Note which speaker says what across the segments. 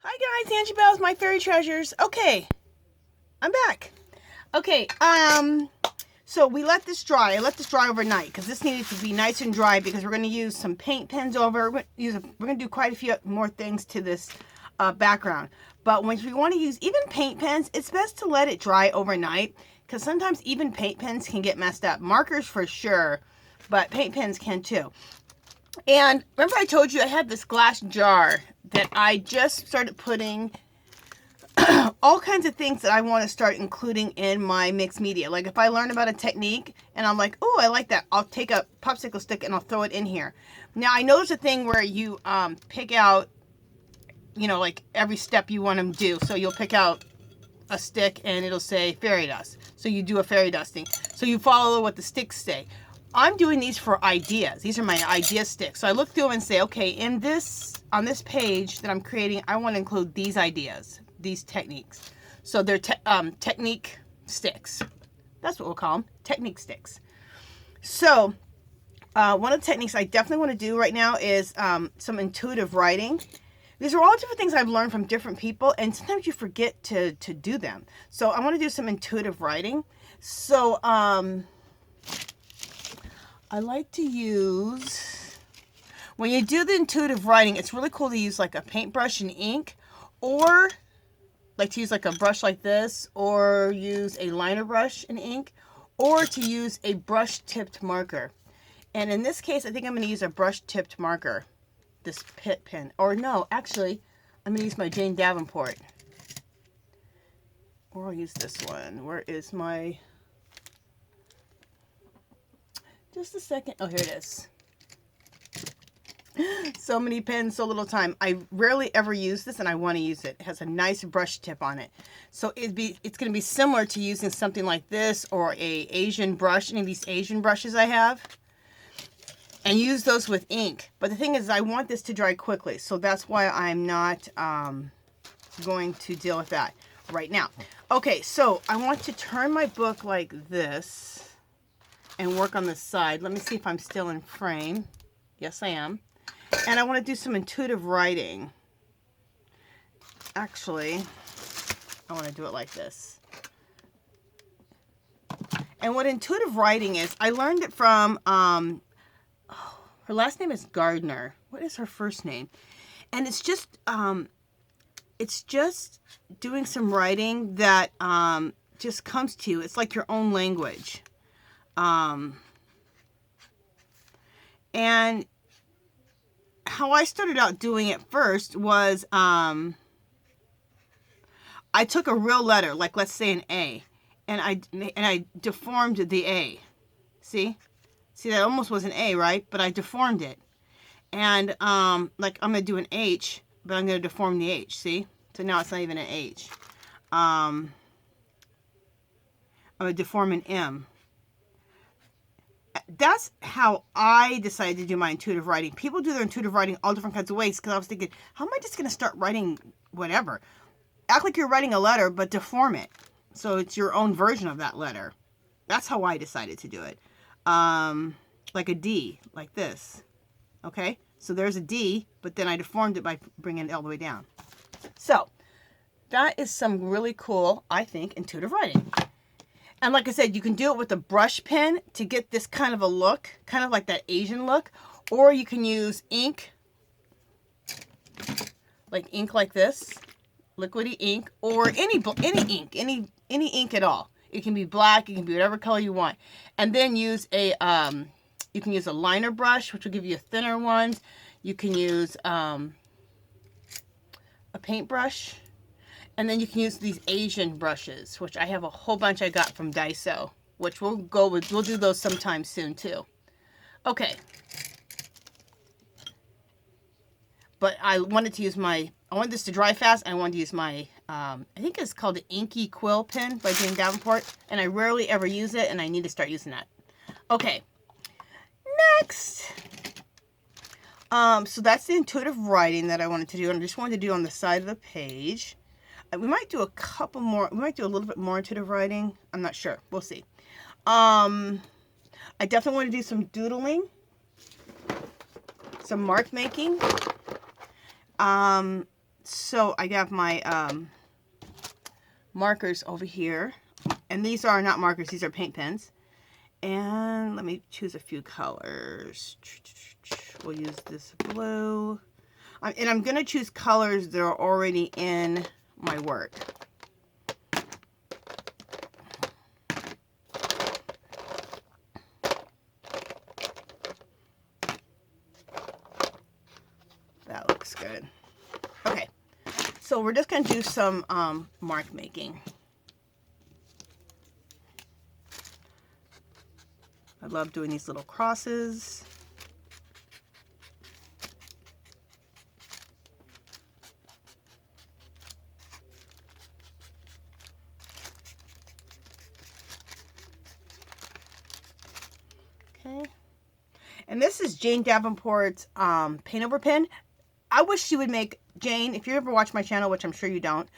Speaker 1: Hi guys, Angie Bells, my fairy treasures. Okay, I'm back. Okay, so we let this dry. I let this dry overnight because this needed to be nice and dry because we're going to use some paint pens over. We're going to do quite a few more things to this background. But when we want to use even paint pens, it's best to let it dry overnight because sometimes even paint pens can get messed up. Markers for sure, but paint pens can too. And remember I told you I had this glass jar that I just started putting all kinds of things that I want to start including in my mixed media. Like if I learn about a technique and I'm like, oh, I like that, I'll take a popsicle stick and I'll throw it in here. Now I know there's a thing where you pick out, like every step you want to do. So you'll pick out a stick and it'll say fairy dust. So you do a fairy dusting. So you follow what the sticks say. I'm doing these for ideas. These are my idea sticks. So I look through and say, okay, on this page that I'm creating, I want to include these ideas, these techniques. So they're technique sticks. That's what we'll call them, technique sticks. So one of the techniques I definitely want to do right now is some intuitive writing. These are all different things I've learned from different people, and sometimes you forget to do them. So I want to do some intuitive writing. So I like to use, when you do the intuitive writing, it's really cool to use like a paintbrush and ink, or like to use like a brush like this, or use a liner brush and ink, or to use a brush tipped marker. And in this case, I think I'm going to use a brush tipped marker, this Pitt pen. Or no, actually, I'm going to use my Jane Davenport. Or I'll use this one. Where is my... Just a second. Oh, here it is. So many pens, so little time. I rarely ever use this, and I want to use it. It has a nice brush tip on it. So it's going to be similar to using something like this or a Asian brush, any of these Asian brushes I have. And use those with ink. But the thing is, I want this to dry quickly. So that's why I'm not going to deal with that right now. Okay, so I want to turn my book like this and work on the side. Let me see if I'm still in frame. Yes, I am. And I want to do some intuitive writing. Actually, I want to do it like this. And what intuitive writing is, I learned it from, her last name is Gardner. What is her first name? And it's just doing some writing that just comes to you. It's like your own language. And how I started out doing it first was I took a real letter, like let's say an A, and I deformed the A. See, that almost was an A, right? But I deformed it, and like I'm gonna do an H, but I'm gonna deform the H. See, so now it's not even an H. I'm gonna deform an M. That's how I decided to do my intuitive writing. People do their intuitive writing all different kinds of ways, because I was thinking, how am I just going to start writing whatever? Act like you're writing a letter, but deform it. So it's your own version of that letter. That's how I decided to do it. Like a D, like this. Okay? So there's a D, but then I deformed it by bringing it all the way down. So that is some really cool, I think, intuitive writing. And like I said, you can do it with a brush pen to get this kind of a look, kind of like that Asian look. Or you can use ink, like this, liquidy ink, or any ink, any ink at all. It can be black, it can be whatever color you want. And then use you can use a liner brush, which will give you thinner ones. You can use a paintbrush. And then you can use these Asian brushes, which I have a whole bunch I got from Daiso, which we'll do those sometime soon too. Okay. But I wanted this to dry fast. I wanted to use my, I think it's called the Inky Quill pen by Jane Davenport. And I rarely ever use it, and I need to start using that. Okay. Next. So that's the intuitive writing that I wanted to do. And I just wanted to do on the side of the page. We might do a couple more. We might do a little bit more intuitive writing. I'm not sure. We'll see. I definitely want to do some doodling, some mark making, So I got my markers over here. And these are not markers, these are paint pens. And let me choose a few colors. We'll use this blue. And I'm going to choose colors that are already in my work. That looks good. Okay, so we're just going to do some mark making. I love doing these little crosses. Okay. And this is Jane Davenport's paint over pen. I wish she would make, Jane, if you ever watch my channel, which I'm sure you don't,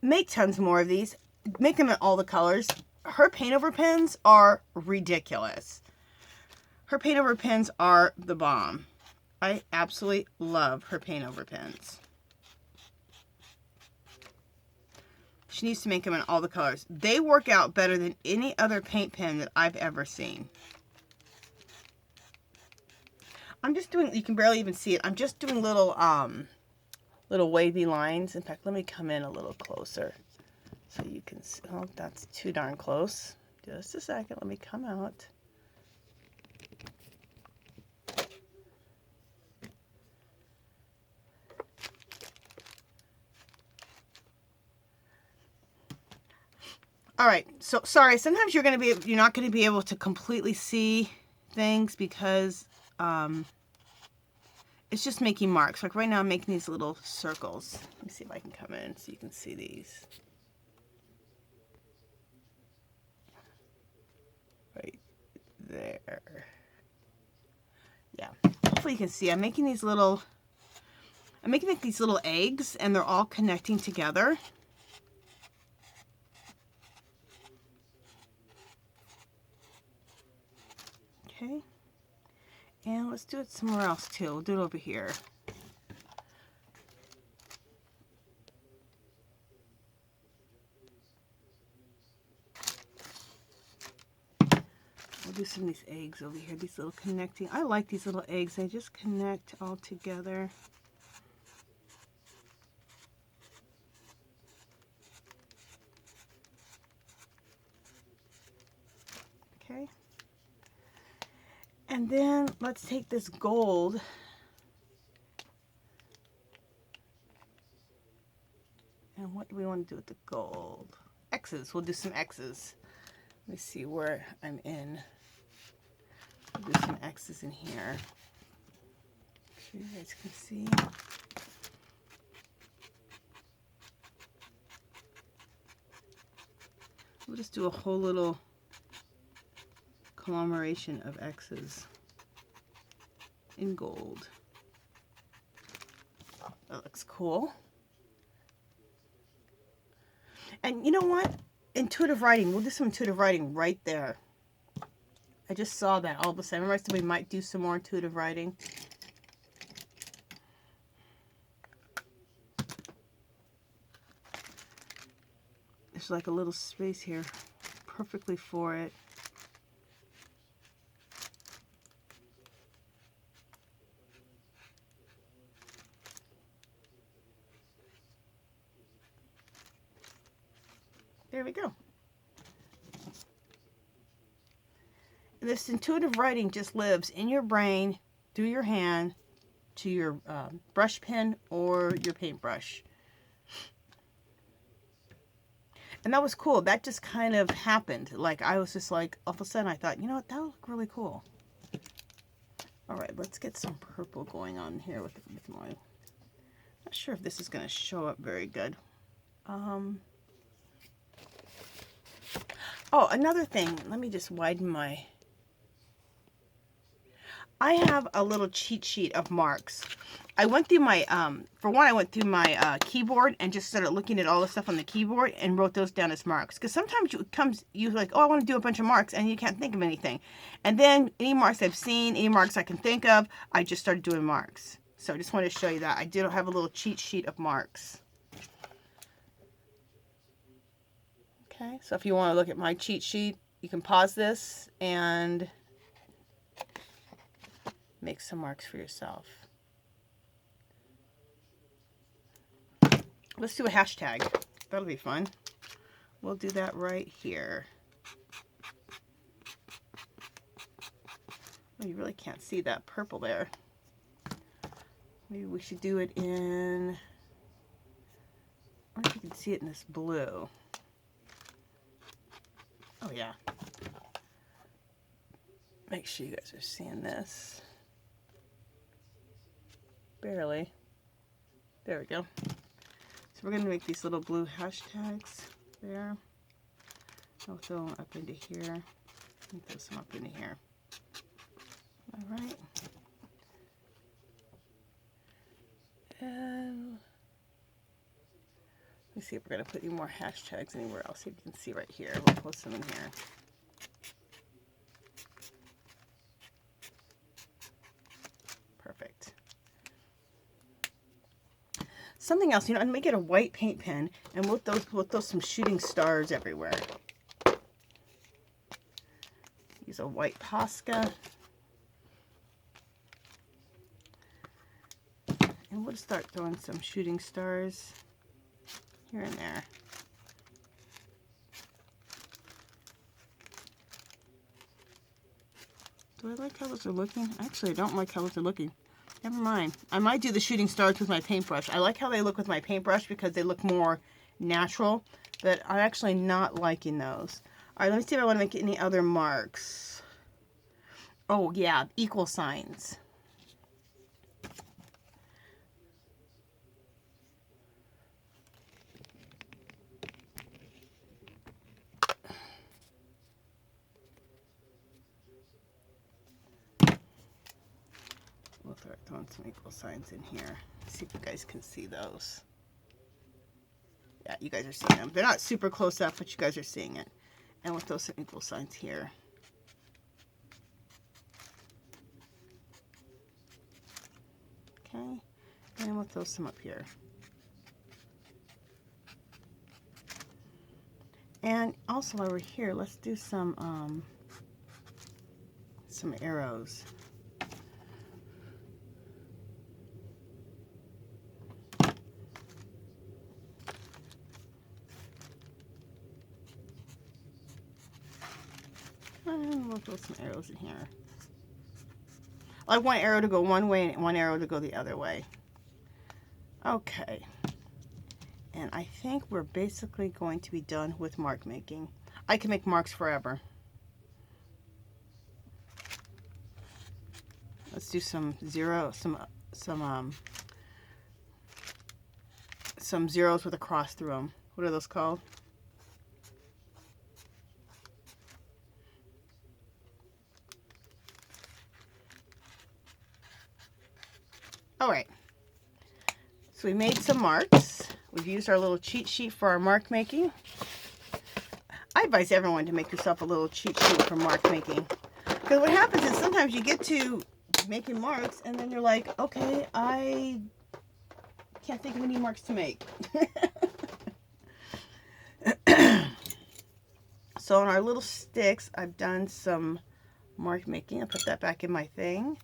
Speaker 1: make tons more of these. Make them in all the colors. Her paint over pens are ridiculous. Her paint over pens are the bomb. I absolutely love her paint over pens. She needs to make them in all the colors. They work out better than any other paint pen that I've ever seen. I'm just doing, you can barely even see it. I'm just doing little wavy lines. In fact, let me come in a little closer so you can see. Oh, that's too darn close. Just a second, let me come out. All right, so sorry, sometimes you're not going to be able to completely see things because it's just making marks. Like right now I'm making these little circles. Let me see if I can come in so you can see these. Right there. Yeah, hopefully you can see. I'm making like these little eggs and they're all connecting together. Okay. And let's do it somewhere else too. We'll do it over here. We'll do some of these eggs over here. These little connecting. I like these little eggs. They just connect all together. Okay. And then let's take this gold and what do we want to do with the gold? X's. We'll do some X's. Let me see where I'm in. We'll do some X's in here. So you guys can see. We'll just do a whole little conglomeration of X's in gold. That looks cool. And you know what? Intuitive writing. We'll do some intuitive writing right there. I just saw that all of a sudden. Remember I said we might do some more intuitive writing? There's like a little space here perfectly for it. There we go. And this intuitive writing just lives in your brain, through your hand, to your brush pen or your paintbrush. And that was cool. That just kind of happened. Like, I was just like, all of a sudden I thought, you know what, that would look really cool. All right, let's get some purple going on here with my... Not sure if this is going to show up very good. Oh, another thing. Let me just widen my... I have a little cheat sheet of marks. I went through my, for one, I went through my keyboard and just started looking at all the stuff on the keyboard and wrote those down as marks. Because sometimes you're like, oh, I want to do a bunch of marks, and you can't think of anything. And then any marks I've seen, any marks I can think of, I just started doing marks. So I just wanted to show you that. I did have a little cheat sheet of marks. Okay, so if you want to look at my cheat sheet, you can pause this and make some marks for yourself. Let's do a hashtag. That'll be fun. We'll do that right here. Oh, you really can't see that purple there. Maybe we should do it in, I wonder if you can see it in this blue. Oh yeah. Make sure you guys are seeing this. Barely. There we go. So we're going to make these little blue hashtags there. I'll throw them up into here. And throw some up into here. Alright. And let me see if we're going to put any more hashtags anywhere else. See if you can see right here. We'll post them in here. Perfect. Something else, you know, I'm going to get a white paint pen and we'll throw some shooting stars everywhere. Use a white Posca. And we'll start throwing some shooting stars here and there. Do I like how those are looking? Actually, I don't like how those are looking. Never mind. I might do the shooting stars with my paintbrush. I like how they look with my paintbrush because they look more natural, but I'm actually not liking those. All right, let me see if I want to make any other marks. Oh, yeah, equal signs. We'll start throwing some equal signs in here. See if you guys can see those. Yeah, you guys are seeing them. They're not super close up, but you guys are seeing it. And we'll throw some equal signs here. Okay, and we'll throw some up here. And also while we're here, let's do some arrows. And we'll throw some arrows in here. I like one arrow to go one way and one arrow to go the other way. Okay. And I think we're basically going to be done with mark making. I can make marks forever. Let's do some zeros with a cross through them. What are those called? All right. So we made some marks. We've used our little cheat sheet for our mark making. I advise everyone to make yourself a little cheat sheet for mark making. Because what happens is sometimes you get to making marks and then you're like, okay, I can't think of any marks to make. So on our little sticks, I've done some mark making. I'll put that back in my thing.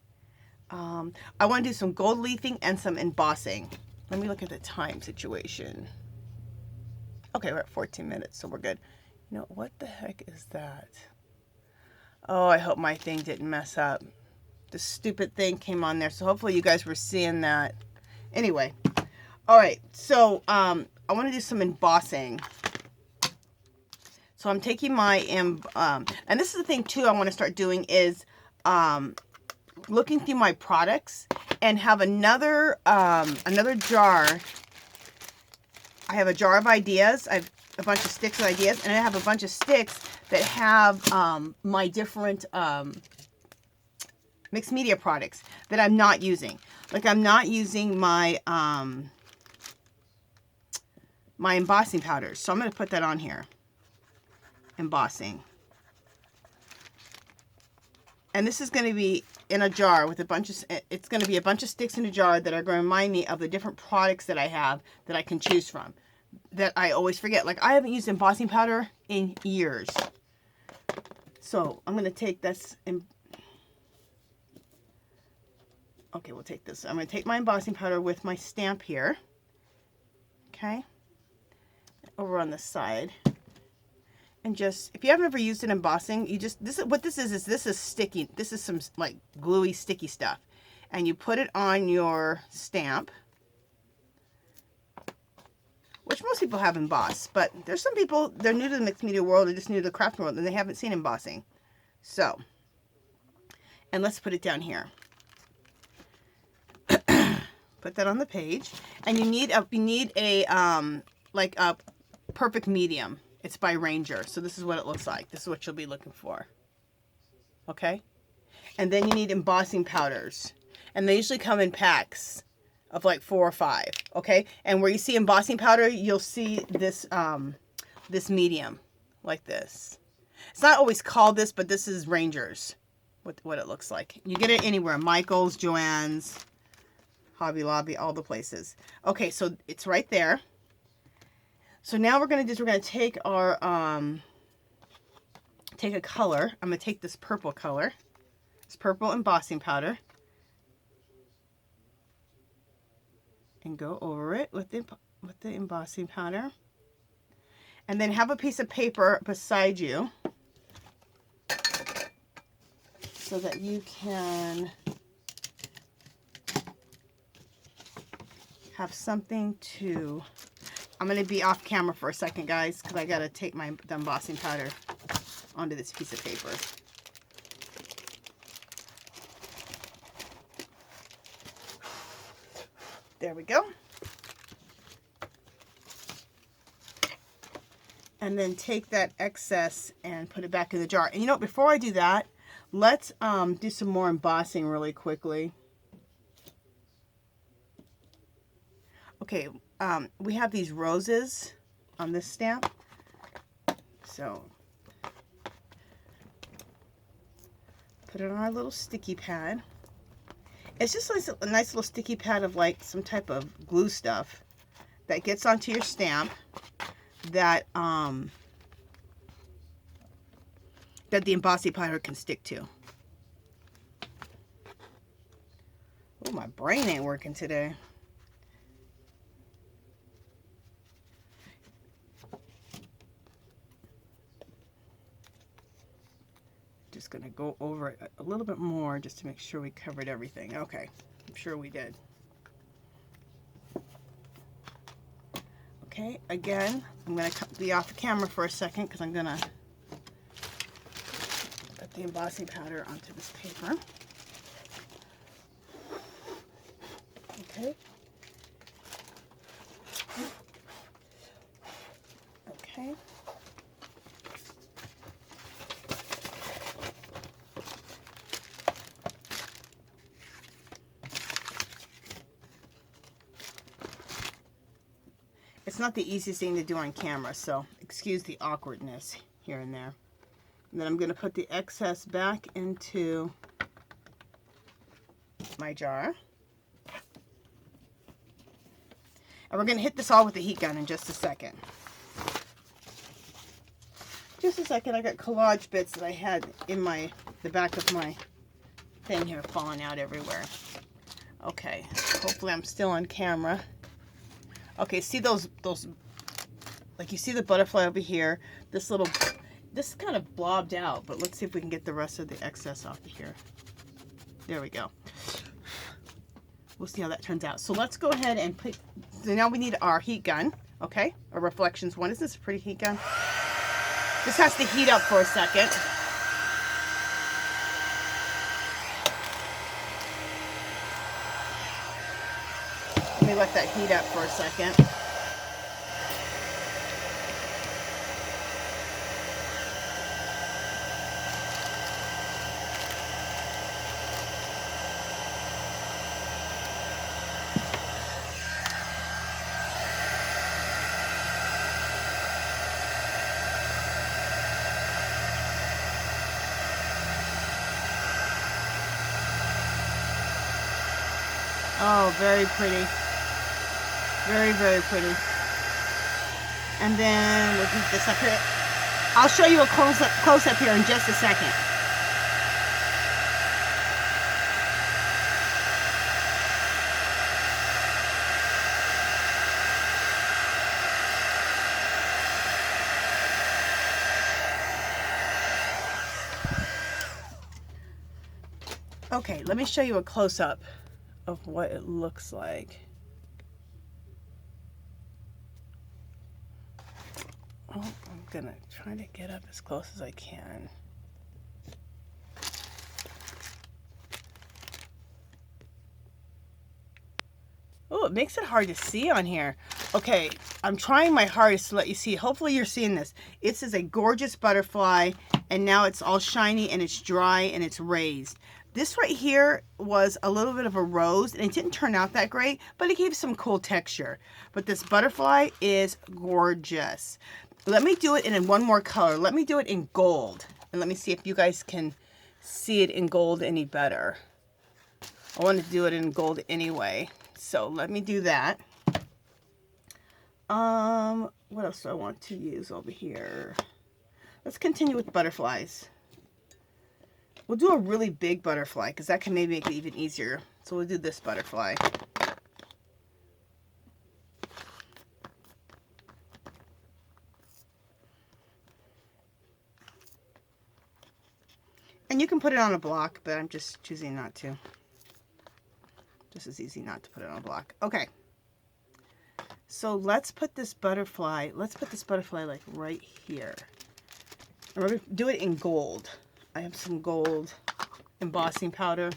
Speaker 1: I want to do some gold leafing and some embossing. Let me look at the time situation. Okay, we're at 14 minutes, so we're good. You know, what the heck is that? Oh, I hope my thing didn't mess up. The stupid thing came on there, so hopefully you guys were seeing that. Anyway, all right, so I want to do some embossing. So I'm taking my, and this is the thing too I want to start doing is looking through my products and have another jar. I have a jar of ideas. I have a bunch of sticks of ideas, and I have a bunch of sticks that have my different mixed media products that I'm not using. Like I'm not using my my embossing powders. So I'm going to put that on here. Embossing. And this is going to be in a jar with a bunch of, it's going to be a bunch of sticks in a jar that are going to remind me of the different products that I have that I can choose from. that I always forget. Like, I haven't used embossing powder in years. So I'm going to take this and okay, we'll take this. I'm going to take my embossing powder with my stamp here. Okay. Over on the side. And just, if you haven't ever used an embossing, you just, this is what this is sticky. This is some like gluey, sticky stuff. And you put it on your stamp, which most people have embossed, but there's some people, they're new to the mixed media world, or just new to the craft world, and they haven't seen embossing. So, and let's put it down here. Put that on the page, and you need a like a perfect medium. It's by Ranger, so this is what it looks like. This is what you'll be looking for. Okay, and then you need embossing powders, and they usually come in packs of like 4 or 5. Okay, and where you see embossing powder, you'll see this this medium like this. It's not always called this, but this is Ranger's. What it looks like. You get it anywhere: Michael's, Joann's, Hobby Lobby, all the places. Okay, so it's right there. So now we're going to take our, take a color. I'm going to take this purple color. It's purple embossing powder. And go over it with the embossing powder. And then have a piece of paper beside you so that you can have something to... I'm going to be off camera for a second, guys, because I got to take the embossing powder onto this piece of paper. There we go. And then take that excess and put it back in the jar. And you know what, before I do that, let's do some more embossing really quickly. Okay, we have these roses on this stamp. So, put it on our little sticky pad. It's just a nice little sticky pad of like some type of glue stuff that gets onto your stamp that that the embossing powder can stick to. Oh, my brain ain't working today. Just going to go over it a little bit more just to make sure we covered everything. Okay, I'm sure we did. Okay, again, I'm going to be off the camera for a second because I'm going to put the embossing powder onto this paper. Okay. Okay. It's not the easiest thing to do on camera, so excuse the awkwardness here and there. And then I'm going to put the excess back into my jar. And we're going to hit this all with the heat gun in just a second. Just a second, I got collage bits that I had in the back of my thing here falling out everywhere. Okay, hopefully I'm still on camera. Okay, see those, like you see the butterfly over here, this kind of blobbed out, but let's see if we can get the rest of the excess off of here. There we go. We'll see how that turns out. So let's go ahead and put, so now we need our heat gun, okay? A reflections one. Isn't this a pretty heat gun? This has to heat up for a second. Let me let that heat up for a second. Oh, very pretty. Very, very pretty. And then we'll do this up here. I'll show you a close up here in just a second. Okay, let me show you a close-up of what it looks like. Oh, I'm gonna try to get up as close as I can. Oh, it makes it hard to see on here. Okay, I'm trying my hardest to let you see. Hopefully you're seeing this. This is a gorgeous butterfly, and now it's all shiny and it's dry and it's raised. This right here was a little bit of a rose, and it didn't turn out that great, but it gave some cool texture. But this butterfly is gorgeous. Let me do it in one more color. Let me do it in gold, and let me see if you guys can see it in gold any better. I want to do it in gold anyway, so let me do that. What else do I want to use over here? Let's continue with butterflies. We'll do a really big butterfly because that can maybe make it even easier. So we'll do this butterfly. And you can put it on a block, but I'm just choosing not to. Just as easy not to put it on a block. Okay. So let's put this butterfly, like right here. And we're going to do it in gold. I have some gold embossing powder.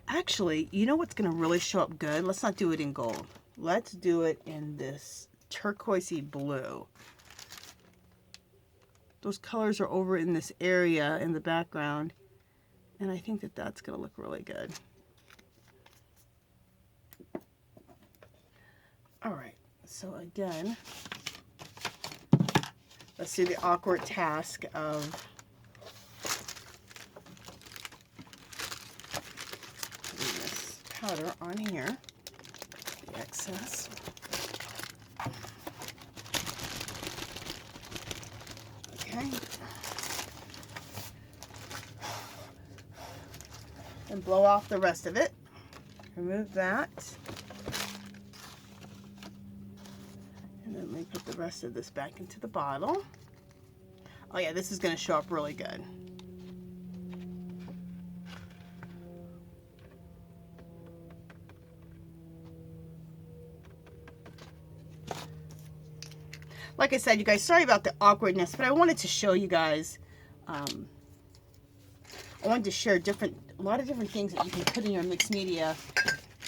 Speaker 1: Actually, you know what's going to really show up good? Let's not do it in gold. Let's do it in this turquoisey blue. Those colors are over in this area in the background, and I think that that's going to look really good. All right, so again, let's do the awkward task of putting this powder on here, the excess. Okay. And blow off the rest of it. Remove that. And then let me put the rest of this back into the bottle. Oh yeah, this is going to show up really good. Like I said, you guys, sorry about the awkwardness, but I wanted to show you guys, I wanted to share a lot of different things that you can put in your mixed media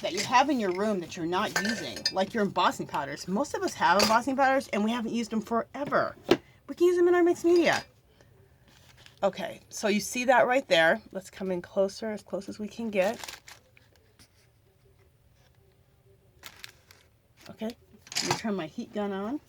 Speaker 1: that you have in your room that you're not using, like your embossing powders. Most of us have embossing powders, and we haven't used them forever. We can use them in our mixed media. Okay, so you see that right there. Let's come in closer, as close as we can get. Okay, let me turn my heat gun on.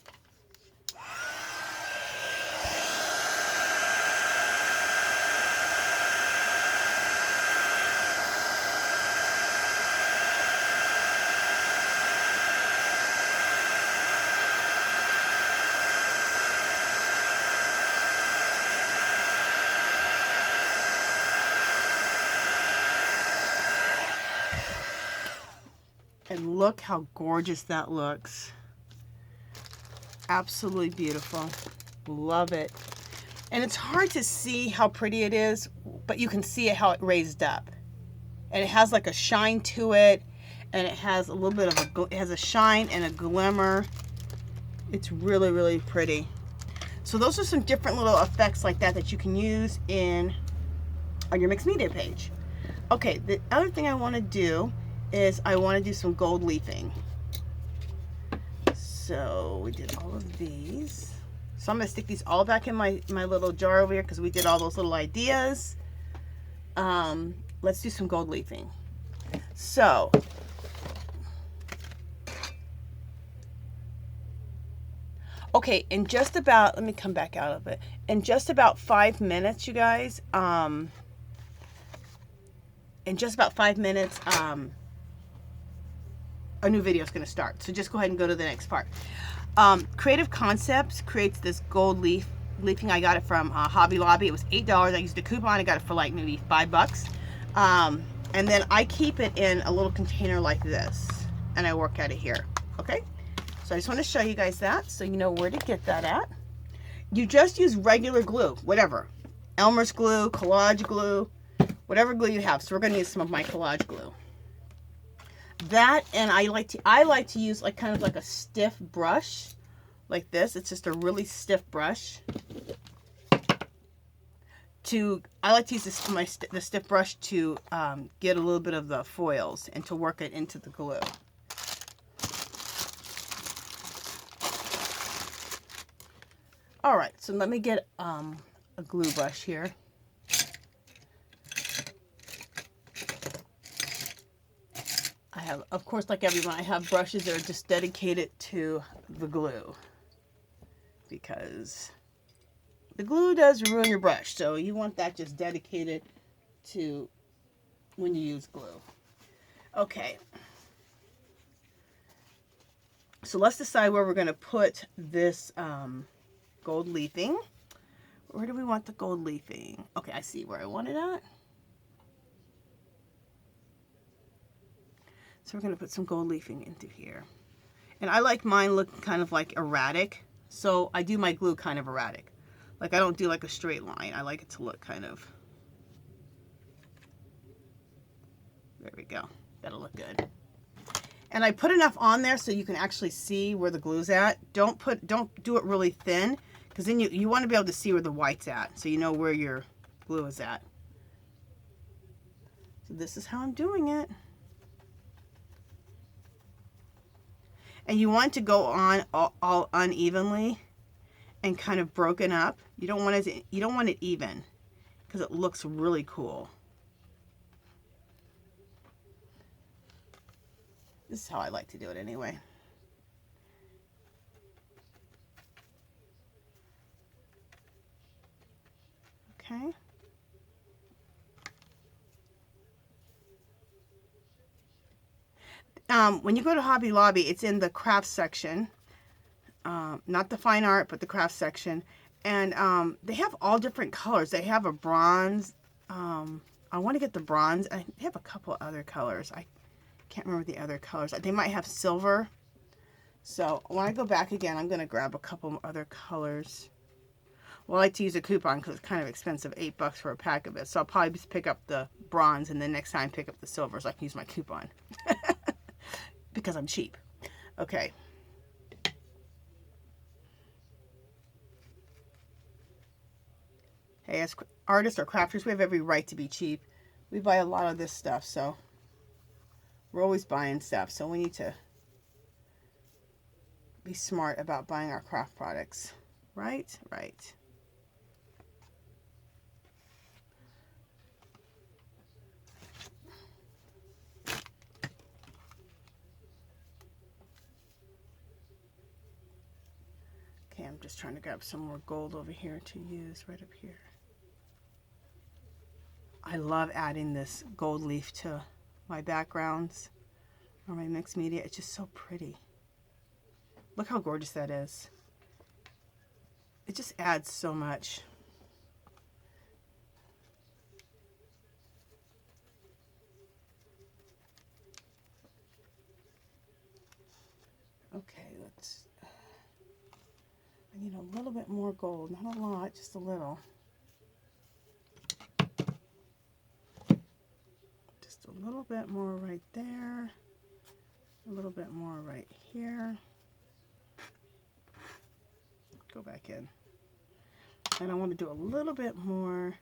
Speaker 1: And look how gorgeous that looks. Absolutely beautiful. Love it. And it's hard to see how pretty it is, but you can see it how it raised up. And it has like a shine to it, and it has a little bit of it has a shine and a glimmer. It's really, really pretty. So those are some different little effects like that you can use on your mixed media page. Okay, the other thing I want to do is I want to do some gold leafing. So we did all of these. So I'm going to stick these all back in my little jar over here because we did all those little ideas. Let's do some gold leafing. So okay, in just about, let me come back out of it. In just about 5 minutes, you guys, in just about 5 minutes, a new video is going to start. So just go ahead and go to the next part. Creative Concepts creates this gold leafing. I got it from Hobby Lobby. It was $8. I used a coupon. I got it for like maybe $5. And then I keep it in a little container like this, and I work at it here. Okay, so I just want to show you guys that so you know where to get that at. You just use regular glue, whatever, Elmer's glue, collage glue, whatever glue you have. So we're going to use some of my collage glue. That, and I like to use like kind of like a stiff brush like this. It's just a really stiff brush. I like to use the stiff brush to get a little bit of the foils and to work it into the glue. All right, so let me get a glue brush here. I have, of course, like everyone, I have brushes that are just dedicated to the glue, because the glue does ruin your brush, so you want that just dedicated to when you use glue. Okay, so let's decide where we're going to put this gold leafing. Where do we want the gold leafing? Okay, I see where I want it at. So we're going to put some gold leafing into here. And I like mine looking kind of like erratic, so I do my glue kind of erratic. Like I don't do like a straight line. I like it to look kind of... There we go. That'll look good. And I put enough on there so you can actually see where the glue's at. Don't do it really thin, because then you want to be able to see where the white's at, so you know where your glue is at. So this is how I'm doing it. And you want to go on all unevenly and kind of broken up. You don't want it even, because it looks really cool. This is how I like to do it anyway. Okay. When you go to Hobby Lobby, it's in the craft section. Not the fine art, but the craft section. And they have all different colors. They have a bronze. I want to get the bronze. They have a couple other colors. I can't remember the other colors. They might have silver. So when I go back again, I'm going to grab a couple other colors. Well, I like to use a coupon because it's kind of expensive, $8 for a pack of it. So I'll probably just pick up the bronze, and then next time pick up the silver so I can use my coupon. Because I'm cheap. Okay. Hey, as artists or crafters, we have every right to be cheap. We buy a lot of this stuff, so we're always buying stuff. So we need to be smart about buying our craft products. Right? Right. Okay, I'm just trying to grab some more gold over here to use right up here. I love adding this gold leaf to my backgrounds or my mixed media. It's just so pretty. Look how gorgeous that is. It just adds so much. Okay, I need a little bit more gold. Not a lot, just a little. Just a little bit more right there. A little bit more right here. Go back in. And I want to do a little bit more.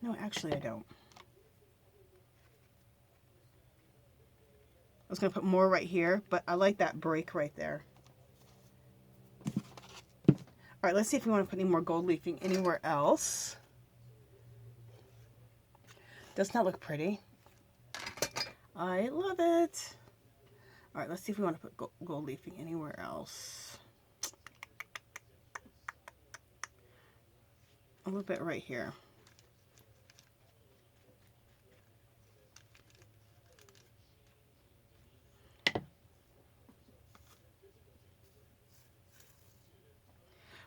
Speaker 1: No, actually I don't. I was going to put more right here, but I like that break right there. All right, let's see if we want to put any more gold leafing anywhere else. Doesn't that look pretty? I love it. All right, let's see if we want to put gold leafing anywhere else. A little bit right here.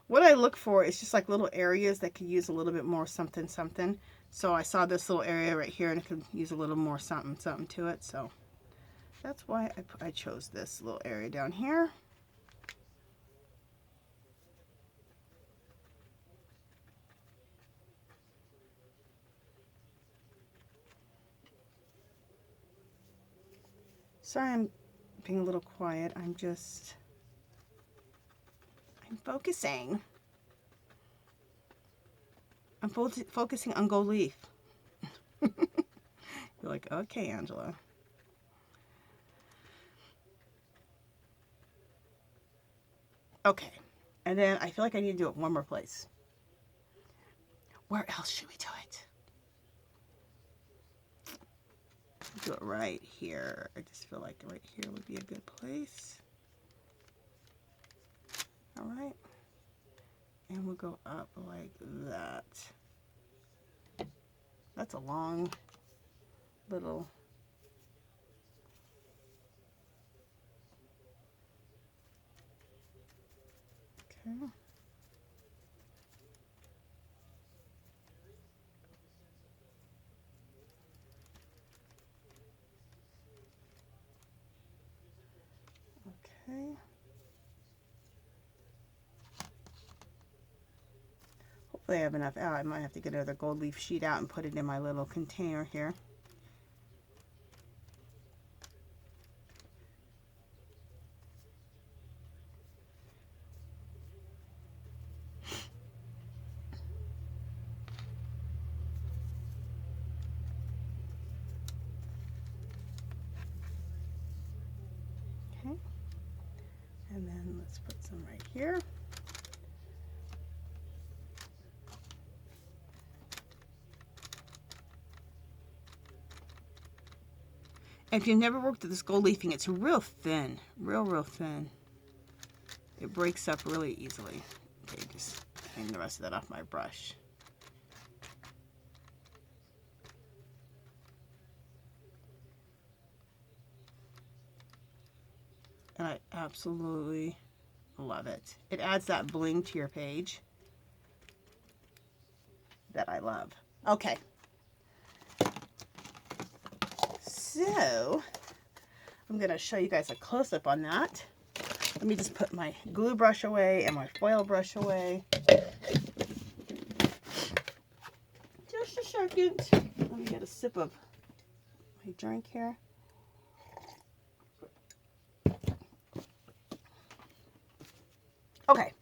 Speaker 1: what I look for is just like little areas that could use a little bit more something something. So I saw this little area right here and it could use a little more something something to it. So that's why I chose this little area down here. Sorry I'm being a little quiet. I'm focusing. I'm focusing on gold leaf. You're like, okay, Angela. Okay. And then I feel like I need to do it one more place. Where else should we do it? Do it right here. I just feel like right here would be a good place. All right. And we'll go up like that. That's a long little... Okay. Okay. Hopefully I have enough out. I might have to get another gold leaf sheet out and put it in my little container here. Okay. And then let's put some right here. And if you've never worked with this gold leafing, it's real thin, real thin. It breaks up really easily. Okay, just clean the rest of that off my brush. And I absolutely love it. It adds that bling to your page that I love. Okay. So, I'm going to show you guys a close-up on that. Let me just put my glue brush away and my foil brush away. Just a second. Let me get a sip of my drink here. Okay.